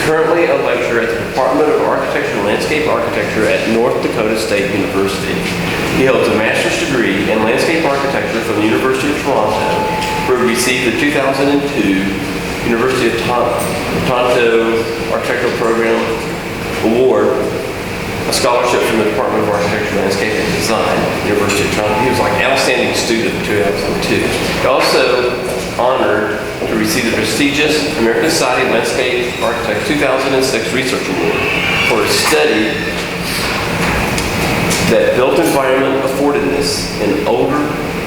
currently a lecturer at the Department of Architecture and Landscape Architecture at North Dakota State University. He holds a master's degree in landscape architecture from the University of Toronto, where he received the 2002 University of Toronto Architectural Program Award, a scholarship from the Department of Architecture, Landscape and Design, University of Toronto. He was like an outstanding student in 2002. He also honored to receive the prestigious American Society of Landscape Architects 2006 Research Award for his study that built environment affordedness in older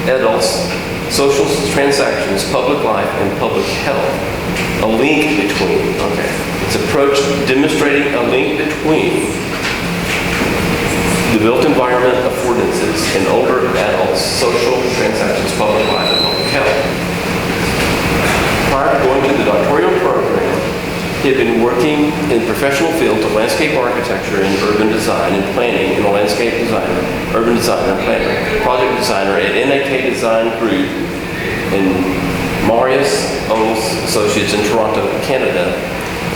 adults, social transactions, public life, and public health. A link between, okay. It's approach demonstrating a link between the built environment affordances in older adults, social transactions, public life, and public health. Prior to going to the doctoral program, he had been working in professional fields of landscape architecture and urban design and planning, and a landscape designer, urban designer and planner, project designer at NAK Design Group and Marius Owens Associates in Toronto, Canada,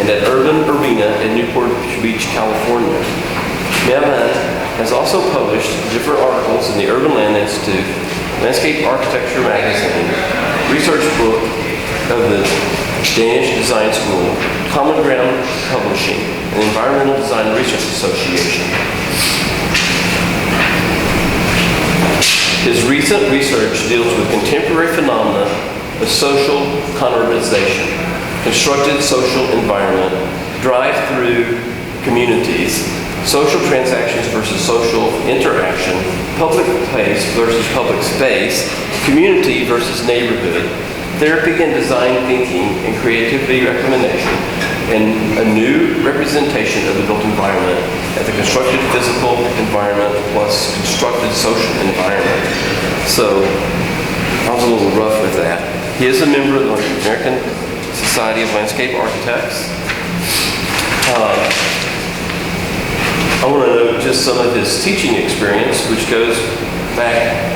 and at Urban Arena in Newport Beach, California. Mehran has also published different articles in the Urban Land Institute, Landscape Architecture Magazine, research book of the Danish Design School, Common Ground Publishing, and Environmental Design Research Association. His recent research deals with contemporary phenomena of social conurbation, constructed social environment, drive-through communities, social transactions versus social interaction, public place versus public space, community versus neighborhood, therapy and design thinking and creativity recommendation, and a new representation of the built environment at the constructed physical environment plus constructed social environment. So I was a little rough with that. He is a member of the American Society of Landscape Architects. I want to note just some of his teaching experience, which goes back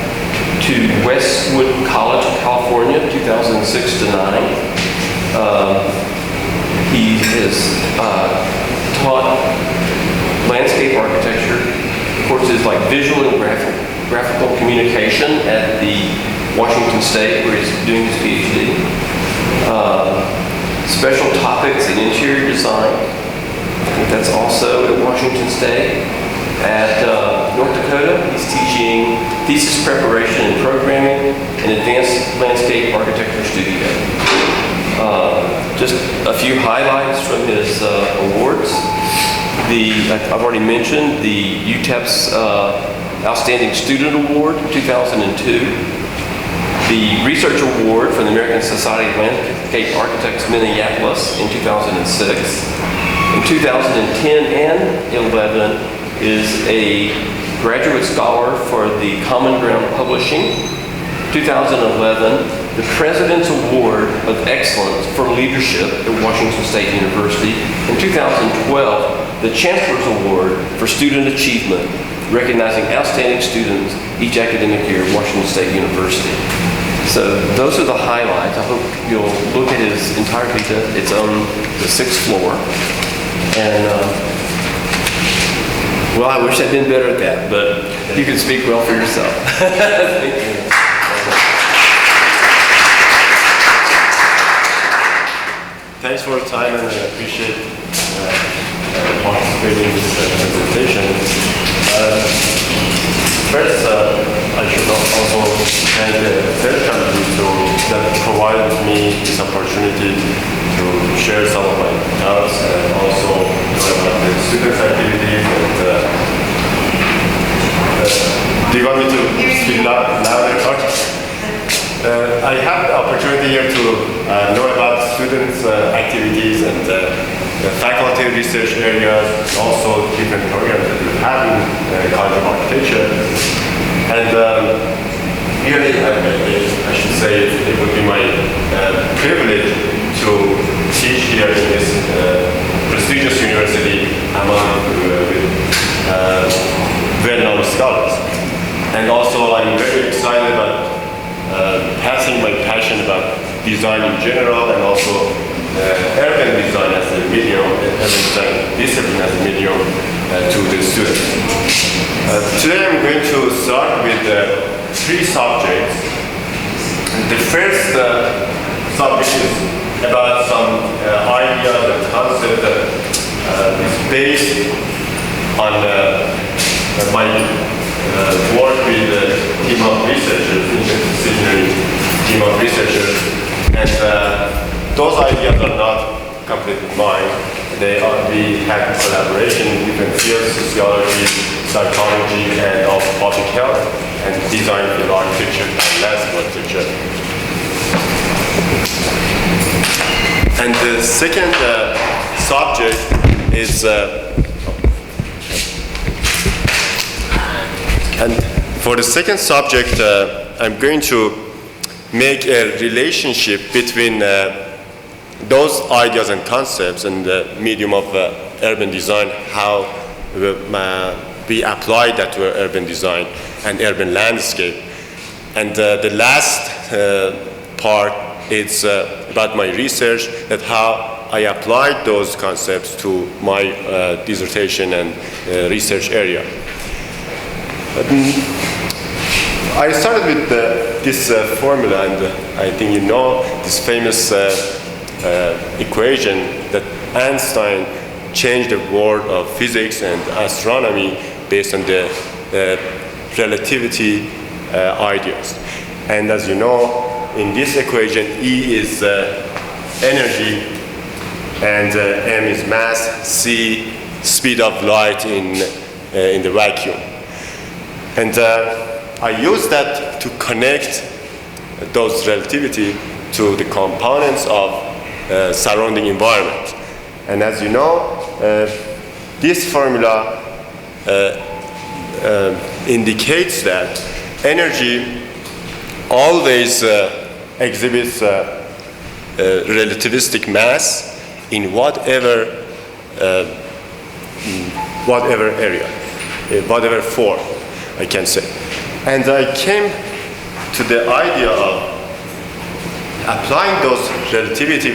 to Westwood College, California, 2006 to 9. He has taught landscape architecture, courses like visual and graphical communication at the Washington State, where he's doing his PhD. Special topics in interior design. I think that's also at Washington State. At North Dakota, he's teaching thesis preparation and programming and advanced landscape architecture studio. Just a few highlights from his awards. I've already mentioned the UTEP's Outstanding Student Award in 2002. The Research Award from the American Society of Landscape Architects, Minneapolis in 2006. In 2010 and 11 is a graduate scholar for the Common Ground Publishing. 2011, the President's Award of Excellence for Leadership at Washington State University. In 2012, the Chancellor's Award for Student Achievement, recognizing outstanding students each academic year at Washington State University. So those are the highlights. I hope you'll look at his entire vita. It's on the 6th floor. And well, I wish I'd been better at that, but you can speak well for yourself. Thank you. Thanks for your time, and I appreciate participating in this presentation. First, I should also thank the Fairchild Group that provided me this opportunity to share some of my thoughts and also about the students' activities. Do you want me to speak louder? I have the opportunity here to know about students' activities and the faculty research areas, also different programs that we have in College of Architecture. And really, I should say it would be my privilege to teach here in this prestigious university among well-known scholars. And also, I'm very excited about passing my passion about design in general and also urban design as a medium urban design discipline as a medium to the students. Today I'm going to start with 3 subjects. The first subject is about some ideas and concepts that is based on my work with a team of researchers, interdisciplinary team of researchers, and those ideas are not completely mine. We have collaboration in different fields: sociology, psychology, and also public health, and design field, architecture, and landscape architecture. And the second subject is and for the second subject, I'm going to make a relationship between those ideas and concepts and the medium of urban design, how we apply that to urban design and urban landscape. And the last part is about my research, that how I applied those concepts to my dissertation and research area. I started with this formula, and I think you know this famous equation that Einstein changed the world of physics and astronomy based on the relativity ideas. And as you know, in this equation, E is energy, and M is mass, C speed of light in the vacuum. And I use that to connect those relativity to the components of surrounding environment. And as you know, this formula indicates that energy always exhibits relativistic mass in whatever area, whatever form, I can say. And I came to the idea of applying those relativity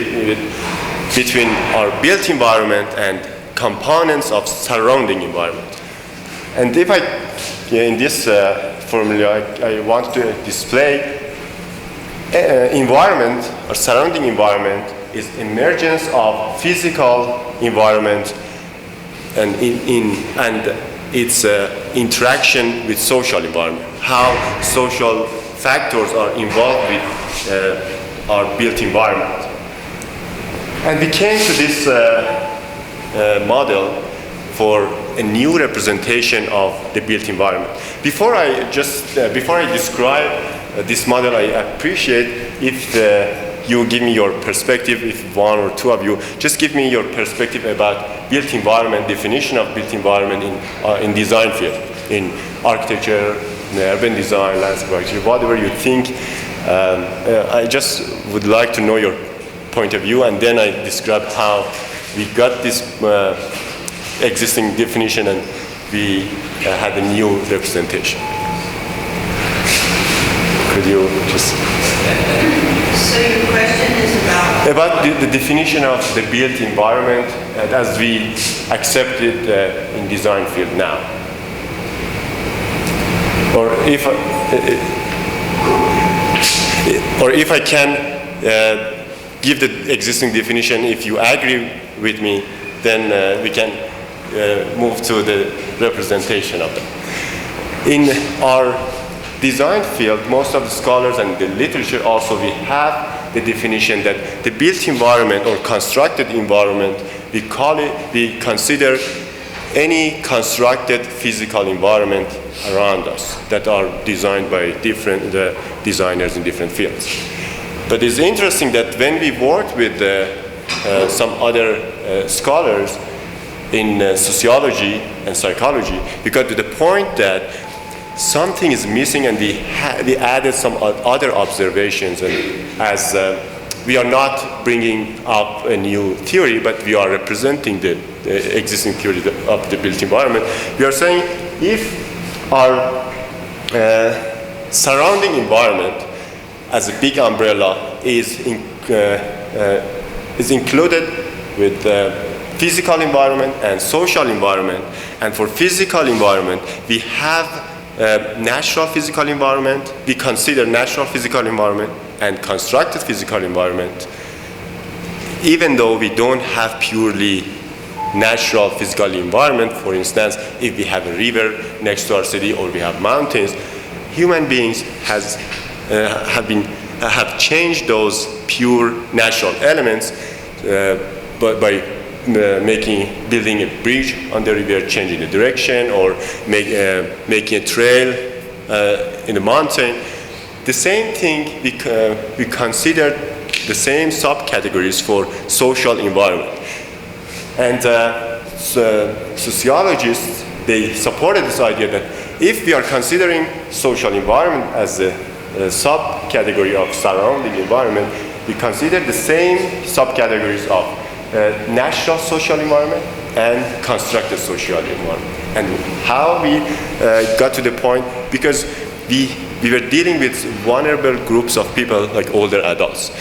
between our built environment and components of surrounding environment. And if in this formula, I want to display environment or surrounding environment is emergence of physical environment and its interaction with social environment, how social factors are involved with our built environment. And we came to this model for a new representation of the built environment. Before I describe this model, I appreciate if you give me your perspective, if one or two of you, just give me your perspective about built environment, definition of built environment in design field, in architecture, in urban design, landscape architecture, whatever you think. I just would like to know your point of view, and then I describe how we got this existing definition and we had a new representation. Could you just... So your question is about the definition of the built environment as we accept it in design field now. Or if I can give the existing definition, if you agree with me, then we can move to the representation of them. In our design field, most of the scholars and the literature also, we have the definition that the built environment or constructed environment, we consider any constructed physical environment around us that are designed by different designers in different fields. But it's interesting that when we worked with some other scholars in sociology and psychology, we got to the point that something is missing, and we added some other observations, and as we are not bringing up a new theory, but we are representing the existing theory of the built environment. We are saying if our surrounding environment as a big umbrella is included with physical environment and social environment. And for physical environment, we have natural physical environment. We consider natural physical environment and constructed physical environment, even though we don't have purely natural physical environment. For instance, if we have a river next to our city or we have mountains, human beings have changed those pure natural elements by building a bridge on the river, changing the direction, or making a trail in the mountain. The same thing, we consider the same subcategories for social environment. And sociologists, they supported this idea that if we are considering social environment as a subcategory of surrounding environment, we consider the same subcategories of natural social environment and constructed social environment. And how we got to the point, because we were dealing with vulnerable groups of people like older adults.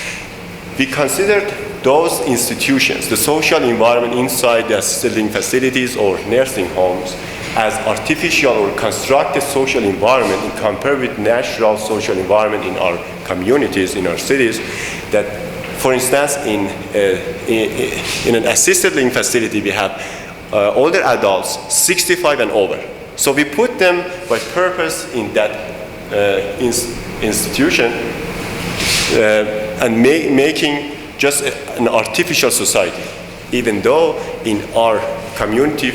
We considered those institutions, the social environment inside the assisted living facilities or nursing homes, as artificial or constructed social environment in compared with natural social environment in our communities, in our cities. That, for instance, in an assisted living facility, we have older adults, 65 and over. So we put them by purpose in that institution and making just an artificial society, even though in our community,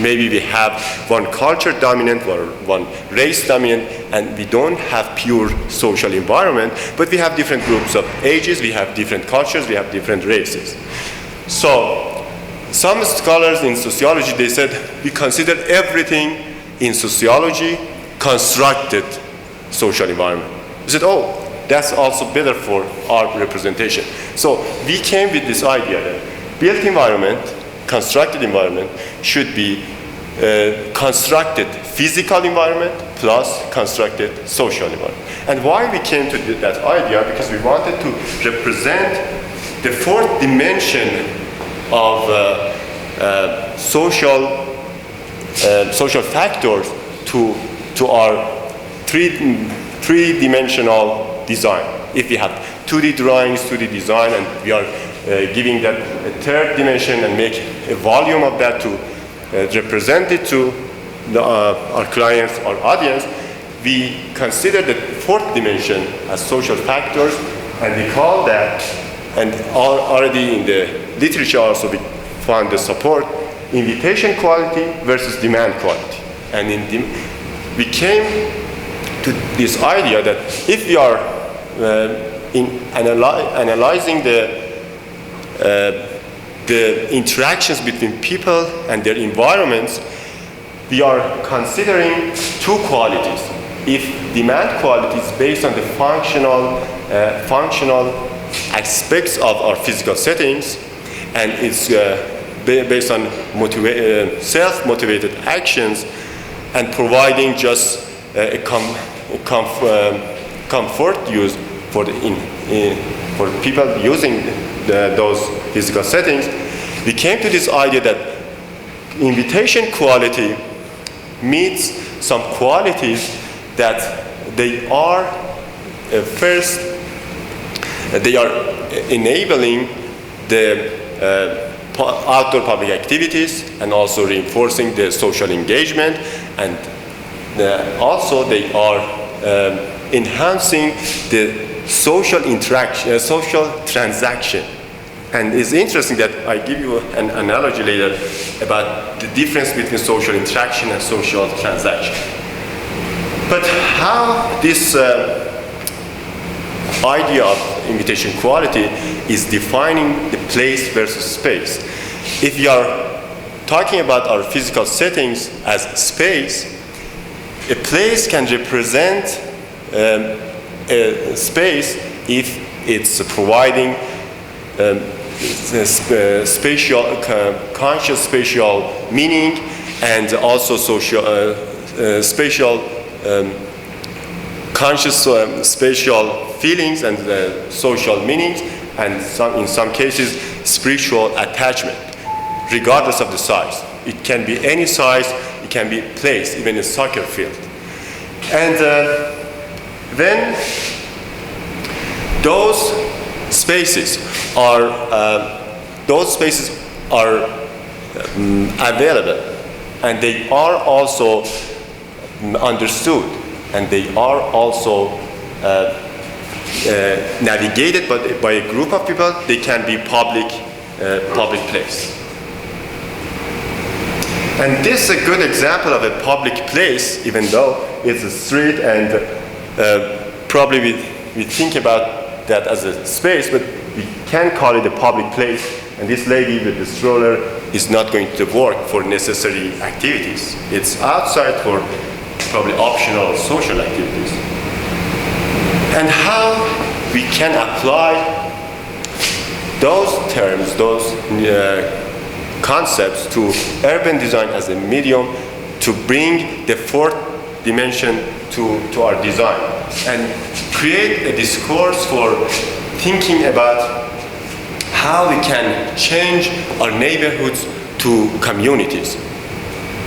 maybe we have one culture dominant or one race dominant, and we don't have pure social environment, but we have different groups of ages, we have different cultures, we have different races. So some scholars in sociology, they said, we consider everything in sociology constructed social environment. We said, oh, that's also better for our representation. So we came with this idea that built environment, constructed environment should be constructed physical environment plus constructed social environment. And why we came to that idea? Because we wanted to represent the fourth dimension of social factors to our three-dimensional design. If we have 2D drawings, 2D design, and we are giving that a third dimension and make a volume of that to represent it to our clients, our audience, we consider the fourth dimension as social factors, and we call that, and already in the literature also we found the support, invitation quality versus demand quality. And we came to this idea that if we are in analyzing the interactions between people and their environments, we are considering two qualities. If demand quality is based on the functional aspects of our physical settings, and it's based on self-motivated actions and providing just a comfort use for people using those physical settings, we came to this idea that invitation quality meets some qualities that they are first, they are enabling the outdoor public activities and also reinforcing the social engagement, and also they are enhancing the social interaction, social transaction. And it's interesting that I give you an analogy later about the difference between social interaction and social transaction. But how this idea of invitation quality is defining the place versus space. If we are talking about our physical settings as space, a place can represent a space if it's providing spatial, conscious spatial meaning, and also social, spatial, conscious spatial feelings and social meanings, and in some cases spiritual attachment. regardless of the size. It can be any size, it can be placed, even a soccer field. And when those spaces are available, and they are also understood, and they are also navigated by a group of people, they can be public place. And this is a good example of a public place, even though it's a street, and probably we think about that as a space, but we can call it a public place. And this lady with the stroller is not going to work for necessary activities. It's outside for probably optional social activities. And how we can apply those terms, those concepts to urban design as a medium to bring the fourth dimension to our design and create a discourse for thinking about how we can change our neighborhoods to communities.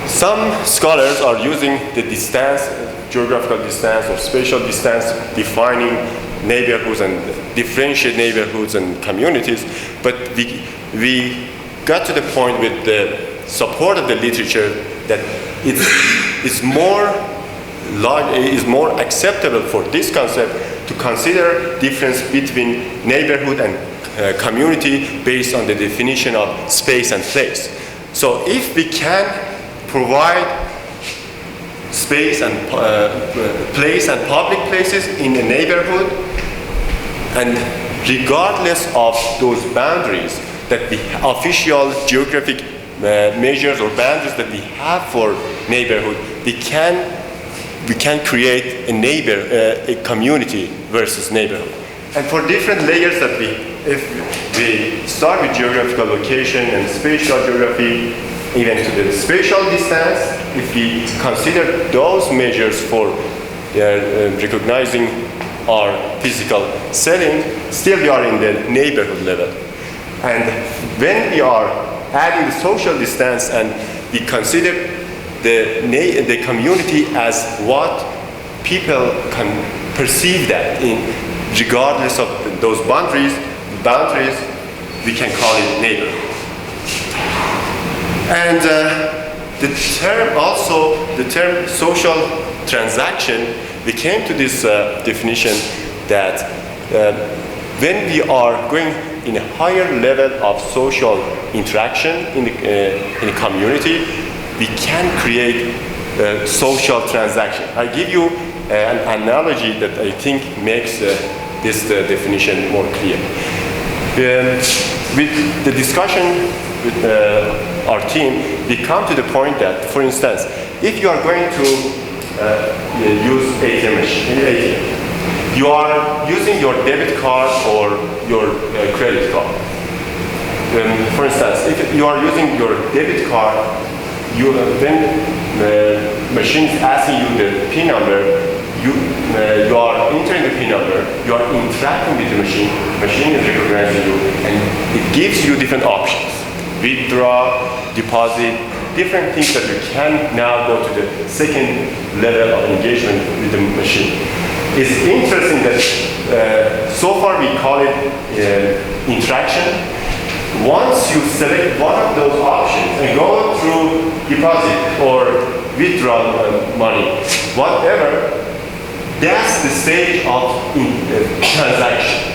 Some scholars are using the distance, geographical distance or spatial distance, defining neighborhoods and differentiate neighborhoods and communities, but we got to the point with the support of the literature that it's more acceptable for this concept to consider difference between neighborhood and community based on the definition of space and place. So if we can provide space and place and public places in the neighborhood, and regardless of those boundaries that the official geographic measures or boundaries that we have for neighborhood, we can create a community versus neighborhood. And for different layers that if we start with geographical location and spatial geography, even to the spatial distance, if we consider those measures for recognizing our physical setting, still we are in the neighborhood level. And when we are adding the social distance and we consider the community as what people can perceive that in, regardless of those boundaries, we can call it neighborhood. And the term social transaction, we came to this definition that when we are going in a higher level of social interaction in the community, we can create social transaction. I give you an analogy that I think makes this definition more clear. With the discussion with our team, we come to the point that, for instance, if you are going to use ATM machine, you are using your debit card or your credit card. For instance, if you are using your debit card, when the machine is asking you the PIN number, you are entering the PIN number, you are interacting with the machine is recognizing you, and it gives you different options. Withdraw, deposit, different things that you can now go to the second level of engagement with the machine. It's interesting that so far we call it interaction. Once you select one of those options and go through deposit or withdraw money, whatever, that's the stage of transaction.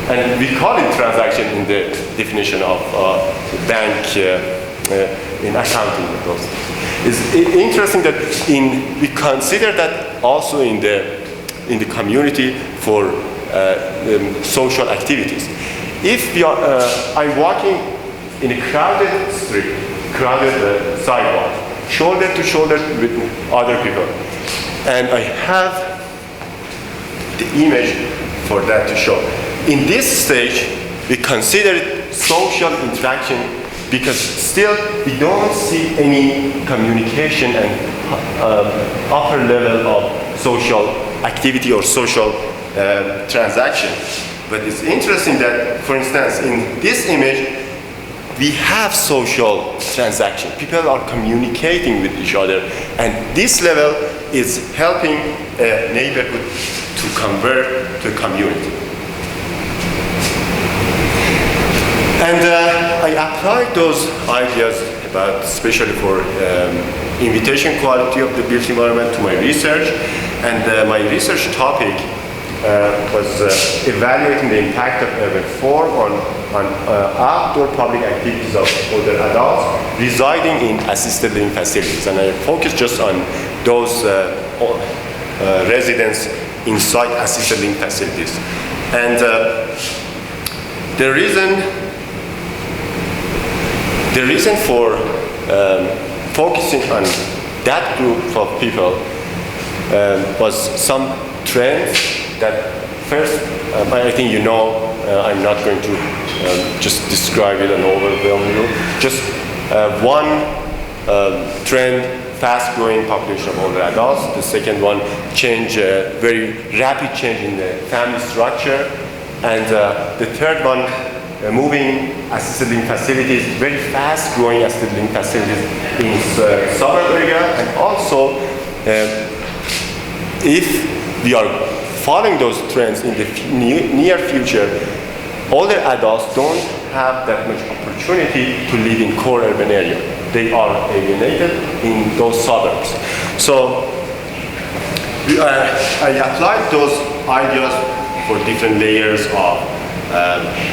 And we call it transaction in the definition of bank in accounting. It's interesting that we consider that also in the community for social activities. If we are, I'm walking in a crowded street, crowded sidewalk, shoulder to shoulder with other people, and I have the image for that to show. In this stage, we consider it social interaction because still we don't see any communication and upper level of social activity or social transaction. But it's interesting that, for instance, in this image, we have social transaction. People are communicating with each other, and this level is helping a neighborhood to convert to a community. And I applied those ideas about, especially for invitation quality of the built environment to my research, and my research topic was evaluating the impact of urban form on outdoor public activities of older adults residing in assisted living facilities. And I focused just on those residents inside assisted living facilities. And the reason for focusing on that group of people was some trends that first, I think you know, I'm not going to just describe it and overwhelm you. Just one trend, fast-growing population of older adults. The second one, very rapid change in the family structure. And the third one, moving assisted living facilities, very fast-growing assisted living facilities in suburb area. And also, if we are following those trends in the near future, older adults don't have that much opportunity to live in core urban area. They are alienated in those suburbs. So I applied those ideas for different layers of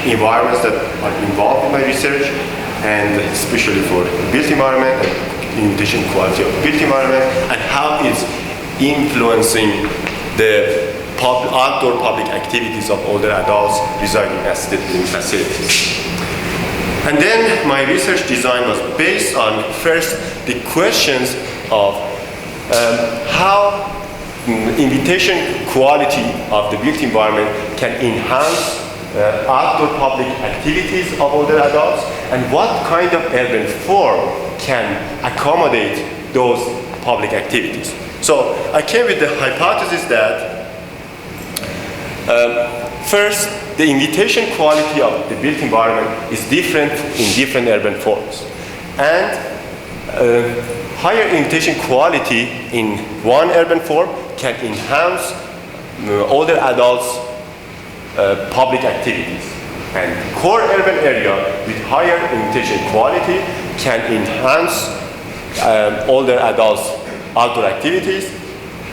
environments that are involved in my research, and especially for built environment and invitation quality of built environment, and how it's influencing the outdoor public activities of older adults residing in assisted living facilities. And then my research design was based on first the questions of how invitation quality of the built environment can enhance outdoor public activities of older adults, and what kind of urban form can accommodate those public activities. So I came with the hypothesis that first, the invitation quality of the built environment is different in different urban forms. And higher invitation quality in one urban form can enhance older adults' public activities. And core urban area with higher invitation quality can enhance older adults' outdoor activities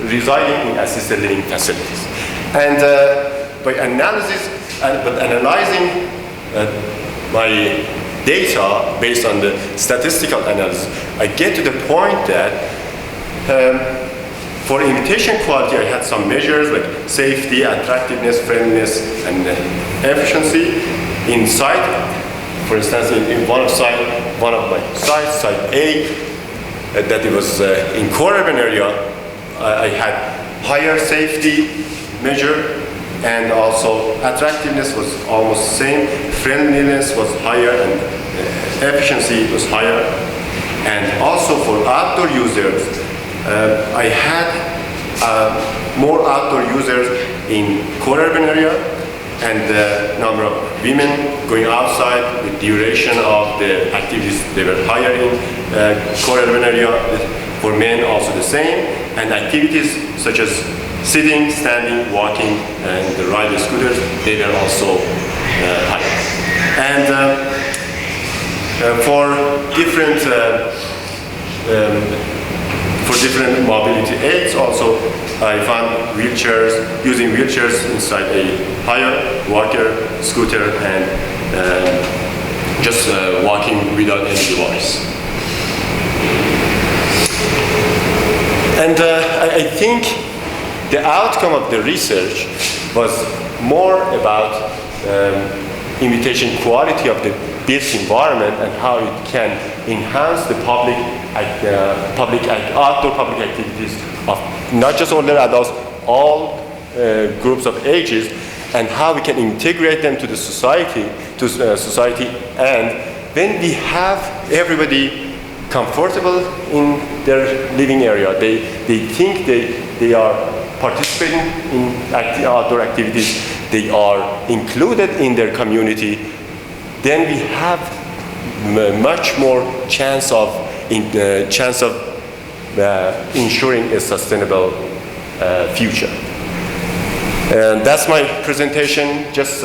residing in assisted living facilities. And by analyzing my data based on the statistical analysis, I get to the point that for invitation quality, I had some measures like safety, attractiveness, friendliness, and efficiency in site. For instance, in one of my sites, site A, that it was in core urban area, I had higher safety measure, and also attractiveness was almost the same, friendliness was higher, and efficiency was higher. And also for outdoor users, I had more outdoor users in core urban area, and the number of women going outside, the duration of the activities, they were higher in core urban area. For men also the same, and activities such as sitting, standing, walking, and the ride scooters, they were also higher. And for different mobility aids also, I found using wheelchairs inside a higher, walker, scooter, and just walking without any device. And I think the outcome of the research was more about invitation quality of the built environment and how it can enhance the outdoor public activities of not just older adults, all groups of ages, and how we can integrate them to the society, and when we have everybody comfortable in their living area, they think they are participating in outdoor activities, they are included in their community, then we have much more chance of ensuring a sustainable future. And that's my presentation. Just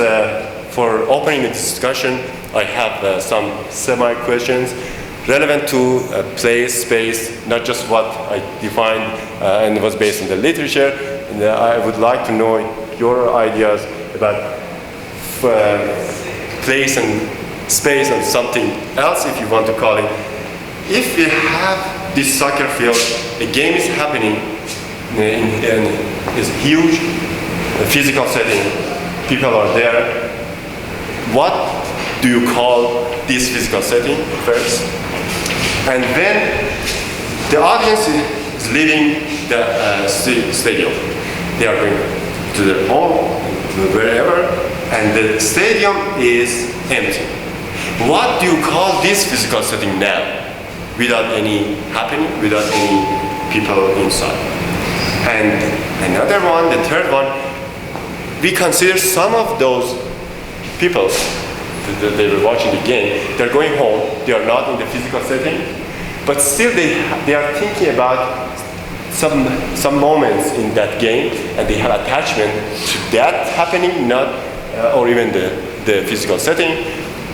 for opening the discussion, I have some semi-questions relevant to place, space, not just what I defined and was based on the literature. And I would like to know your ideas about place and space and something else, if you want to call it. If we have this soccer field, a game is happening in this huge physical setting, people are there. What do you call this physical setting first? And then the audience is leaving the stadium. They are going to their home, to wherever, and the stadium is empty. What do you call this physical setting now? Without any happening, without any people inside. And another one, the third one, we consider some of those people, they were watching the game, they're going home, they are not in the physical setting, but still they are thinking about some moments in that game, and they have attachment to that happening, not or even the physical setting.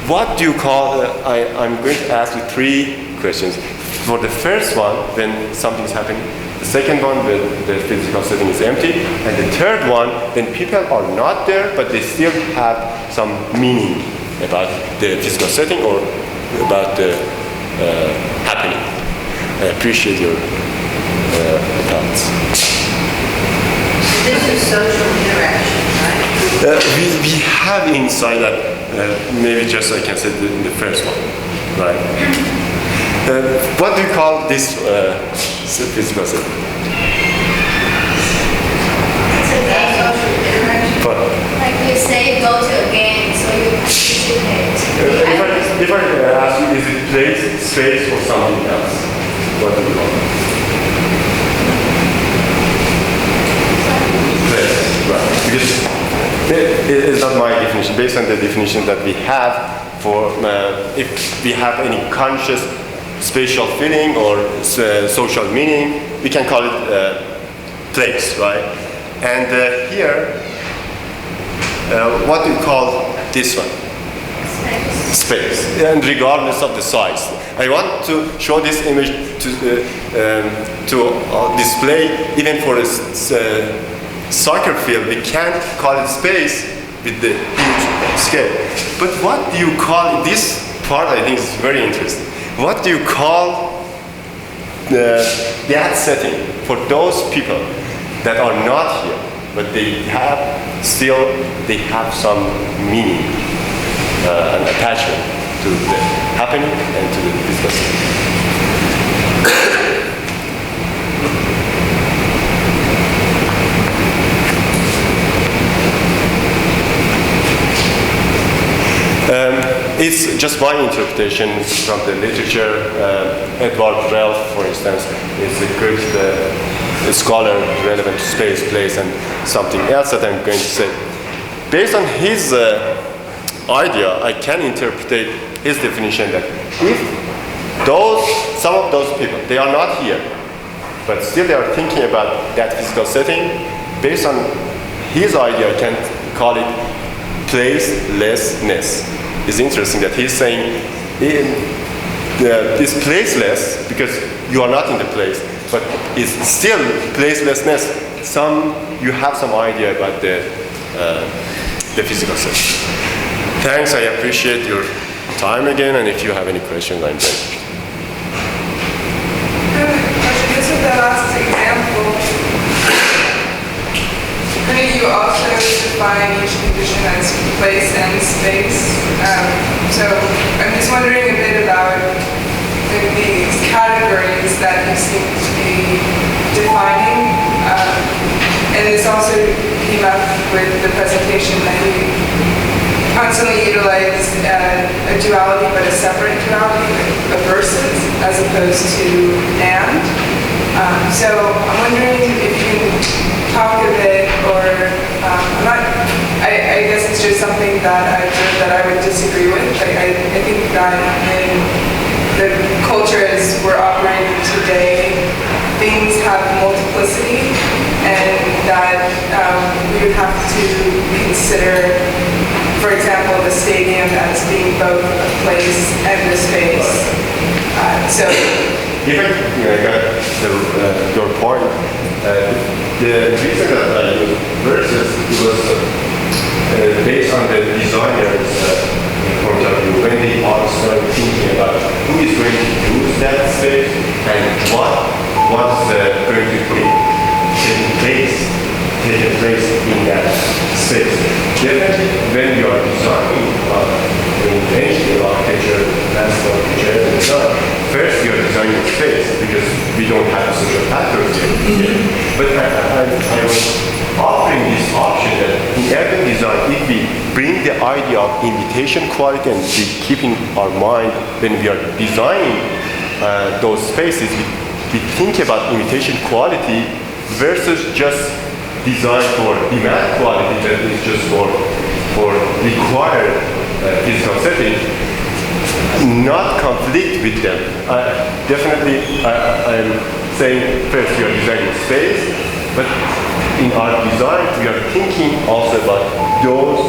What do you call, I'm going to ask you 3 questions. For the first one, when something's happening, the second one, when the physical setting is empty, and the third one, when people are not there, but they still have some meaning about the physical setting or about the happening. I appreciate your thoughts. This is social interaction, right? We have inside that, maybe just I can say in the first one, right? What do you call this physical setting? It's a game. Social interaction. What? Like you say, go to a game, so you participate. If I ask you, is it place, space, or something else? What do you call it? Place, right. Because it is not my definition. Based on the definition that we have for, if we have any conscious spatial feeling or social meaning, we can call it place, right? And here, what do you call this one? Space. And regardless of the size. I want to show this image to display, even for a soccer field, we can't call it space with the huge scale. But what do you call it? This part I think is very interesting. What do you call that setting for those people that are not here, but they have some meaning and attachment to the happening and to the physical setting? It's just my interpretation from the literature. Edward Ralph, for instance, is a good scholar relevant to space, place, and something else that I'm going to say. Based on his idea, I can interpret his definition that if some of those people, they are not here, but still they are thinking about that physical setting, based on his idea, I can call it placelessness. It's interesting that he's saying this placeless because you are not in the place, but it's still placelessness. You have some idea about the physical setting. Thanks, I appreciate your time again, and if you have any questions, I'm ready. This is the last example. Couldn't you also define each condition as place and space? So I'm just wondering a bit about these categories that you seem to be defining. And this also came up with the presentation that you constantly utilize a duality, but a separate duality, a versus, as opposed to and. So I'm wondering if you can talk a bit, or I guess it's just something that I've heard that that I would disagree with. I think that in the culture as we're operating today, things have multiplicity, and that we would have to consider, for example, the stadium as being both a place and a space. So, Even I got your point. The reason that I used versus was based on the designer's point of view. When they are starting thinking about who is going to use that space and what's going to be taking place in that space. Definitely, when you are designing intentional architecture, massive architecture, and so on, first you are designing space because we don't have social factors yet. But I was offering this option that in urban design, if we bring the idea of invitation quality and we keep in our mind when we are designing those spaces, we think about invitation quality versus just design for demand quality that is just for required physical setting, not conflict with them. Definitely, I'm saying first we are designing space, but in our design we are thinking also about those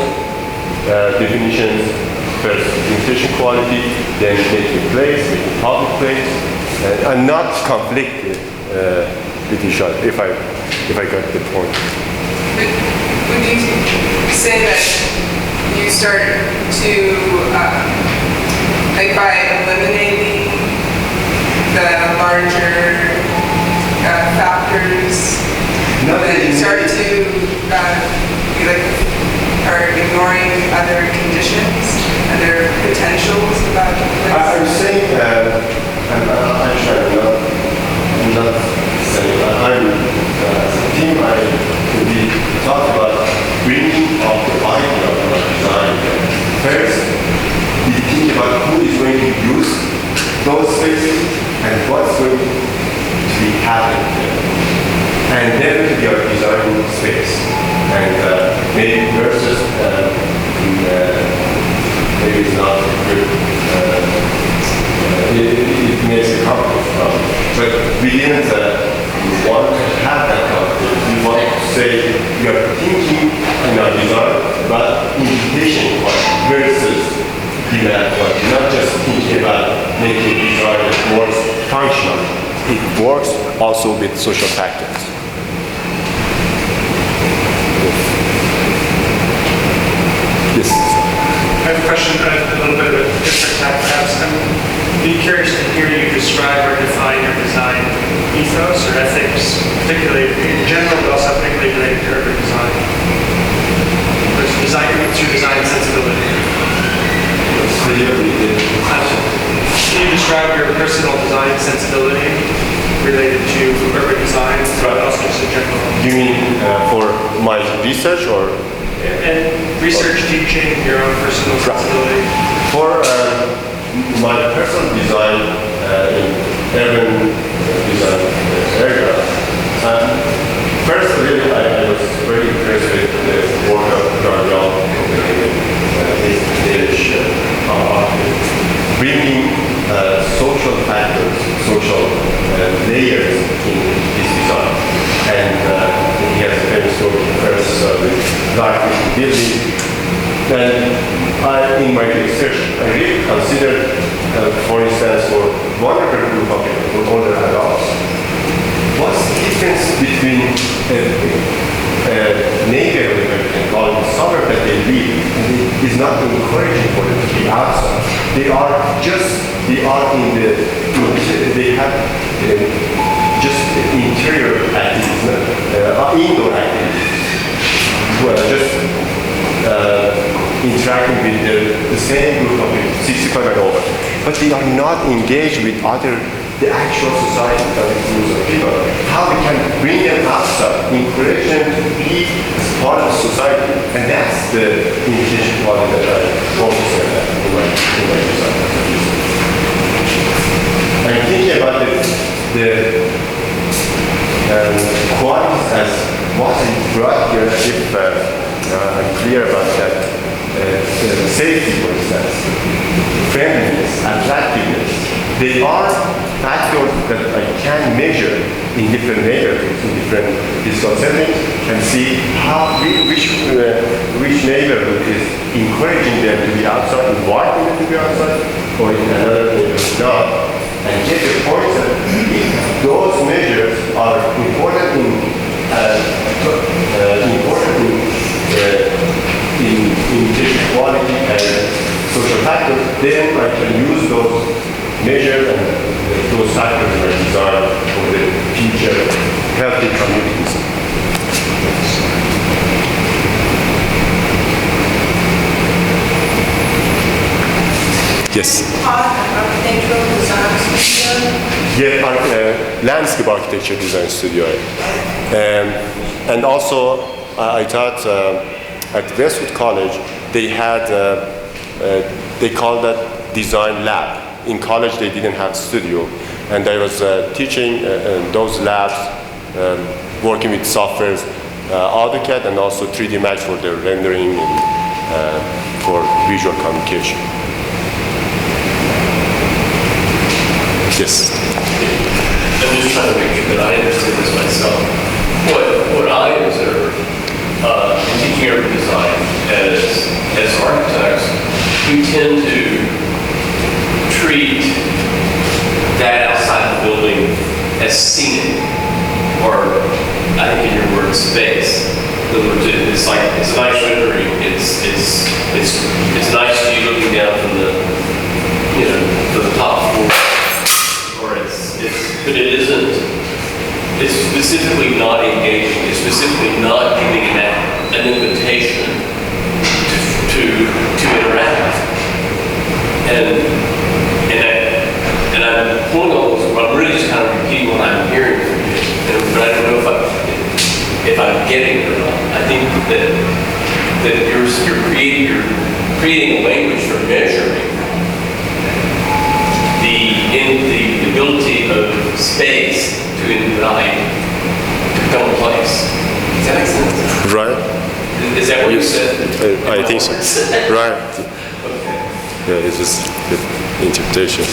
definitions. First, invitation quality, then making place, making public place, and not conflict with each other. If I got the point. would you say that you start to, like by eliminating the larger factors, that you start to, you like, are ignoring other conditions, other potentials about this? I'm saying, I'm not saying, as a team, we talked about bringing up the idea of design. First, we think about who is going to use those spaces and what's going to be happening there. And then we are designing space. And maybe versus, maybe it's not good. It makes a complex problem. But we didn't want to have that conflict. We want to say we are thinking in our design about invitation versus demand quality, not just thinking about making design that works functionally. It works also with social factors. Yes. I have a question, a little bit of a different tack perhaps. I'd be curious to hear you describe or define your design ethos or ethics, particularly in general, but also particularly related to urban design. What's your design sensibility? Can you describe your personal design sensibility related to urban design, but also just in general? You mean for my research or? And research, teaching, your own personal sensibility. For my personal design in urban design area, first really I was very impressed with the work of Daniel in Danish bringing social factors, social layers in his design. And he has a famous work first with life building. And in my research, I really considered, for instance, for vulnerable group of people, for older adults, what's the difference between a neighborhood, we can call it, suburb that they live, and it is not encouraging for them to be outside. They are in the, they have just interior activities, indoor activities, well, just interacting with the same group of people, 65 and over. But they are not engaged with the actual society, other groups of people. How we can bring them outside, encourage them to be part of society. And that's the invitation quality that I focus on in my design. I'm thinking about the qualities as what is brought here, if I'm clear about that, safety They are factors that I can measure in different neighborhoods, in different physical settings, and see which neighborhood is encouraging them to be outside, inviting them to be outside, or in another neighborhood not. And get the point that those measures are important in equality and social factors, then I can use those measures and those factors in my design for the future healthy communities. Yes. Architectural design studio. Yeah, landscape architecture design studio. And also, I taught at Westwood College, they had, they called that design lab. In college, they didn't have studio. And I was teaching those labs, working with softwares, AutoCAD and also 3D Max for their rendering and for visual communication. Yes. I'm just trying to make sure that I understand this myself. What I observe in teaching urban design as architects, we tend to treat that outside the building as scenic, or I think in your word, space. It's like it's a nice rendering. It's nice to you looking down from the top floor. But it isn't, it's specifically not engaging, it's specifically not giving an invitation to interact. And I'm pulling all those, I'm really just kind of repeating what I'm hearing from you, but I don't know if I'm getting it or not. I think that you're creating a language for measuring the ability of space to invite, to become a place. Does that make sense? Right. Is that what you said? I think so. Right. Okay. Yeah, it's just the interpretation.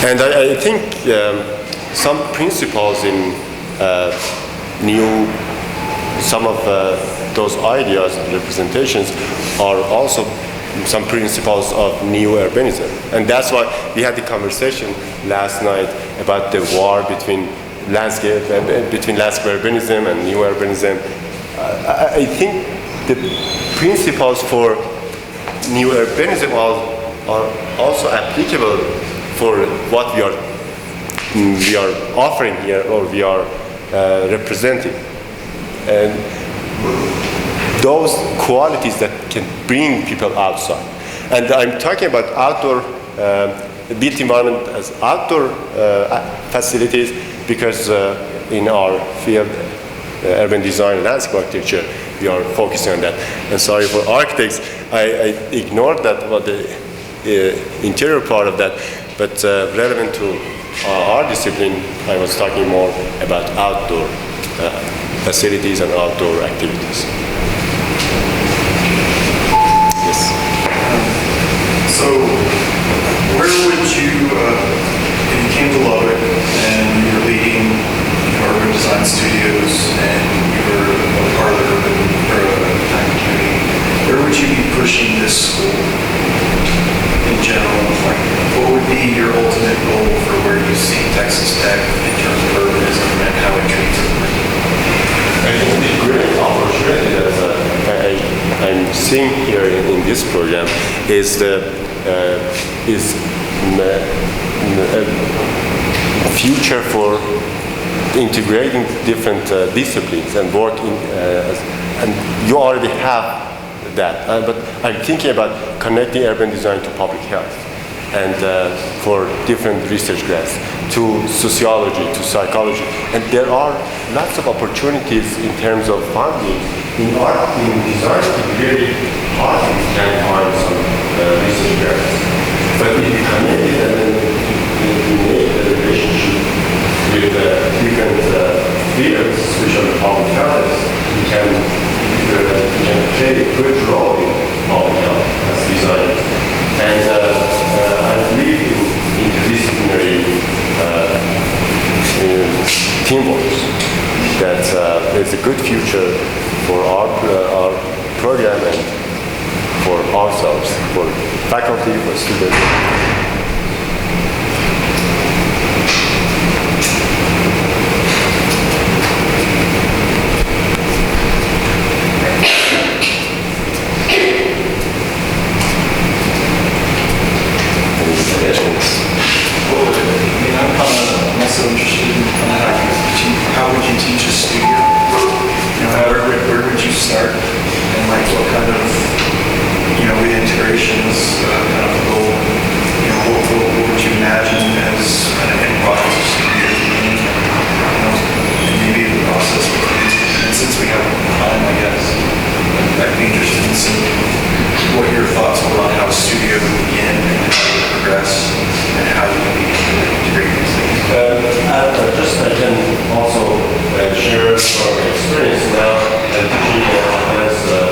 And I think some principles in some of those ideas and representations are also some principles of new urbanism. And that's why we had the conversation last night about the war between landscape urbanism and new urbanism. I think the principles for new urbanism are also applicable for what we are offering here, or we are representing. And those qualities that can bring people outside. And I'm talking about outdoor built environment as outdoor facilities because in our field, urban design and landscape architecture, we are focusing on that. And sorry for architects, I ignored that, what the interior part of that, but relevant to our discipline, I was talking more about outdoor facilities and outdoor activities. Yes. So, where would you, if you came to Lubbock and you were leading urban design studios and you were a part of the urban design community, where would you be pushing this school in general? Like, what would be your ultimate goal for where you see Texas Tech in terms of urbanism and how it treats it? I think the great opportunity that I'm seeing here in this program is the future for integrating different disciplines and working, and you already have that. But I'm thinking about connecting urban design to public health, and for different research grants, to sociology, to psychology. And there are lots of opportunities in terms of funding. In design, it's really hard to find some research grants. But if you connect it and then you make a relationship with different fields, especially public health, you can play a good role in public health as designers. And good future for our program and for ourselves, for faculty, for students. I'm also interested in how would you teach a studio? Where would you start? And like what kind of, with integrations, kind of goal, what would you imagine as an end product of studio? And maybe the process would be, and since we have time, I guess, I'd be interested in seeing what your thoughts were on how a studio would begin and how it would progress and how you would integrate these things. I can also share from experience now and teaching as a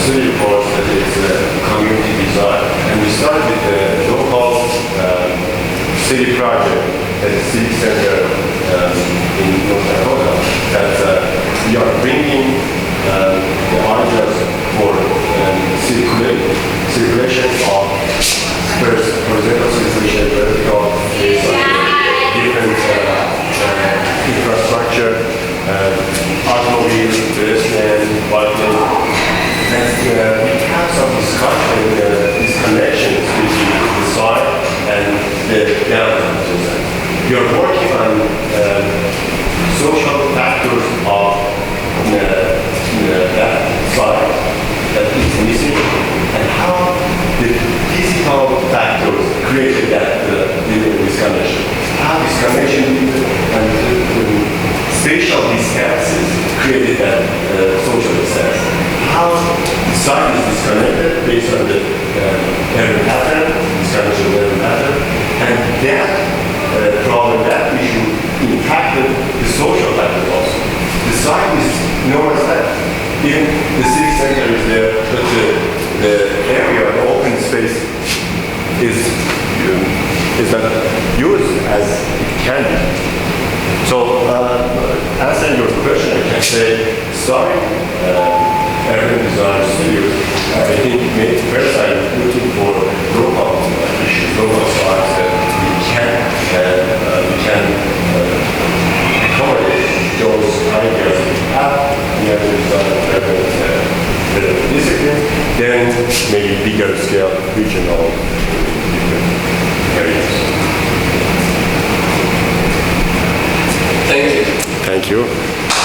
study course that is community design. And we started with a local city project at the city center in North Dakota that we are bringing the ideas for circulation of first horizontal circulation, vertical, based on different infrastructure, automobile, pedestrian, biking. And we have some discussion, these connections between the side and the downtown design. We are working on social factors of that side that is missing, and how the physical factors created that this connection. How this connection and spatial distances created that social distance. How the site is disconnected based on the error pattern, disconnection error pattern, and that problem, that issue impacted the social factor also. The site is known as that. Even the city center is there, but the area, the open space is not used as it can be. So, answering your question, I can say, starting urban design studios, I think first I'm looking for local issues, local sites that we can accommodate those ideas we have in urban design, urban discipline, then maybe bigger scale, regional, different areas. Thank you. Thank you.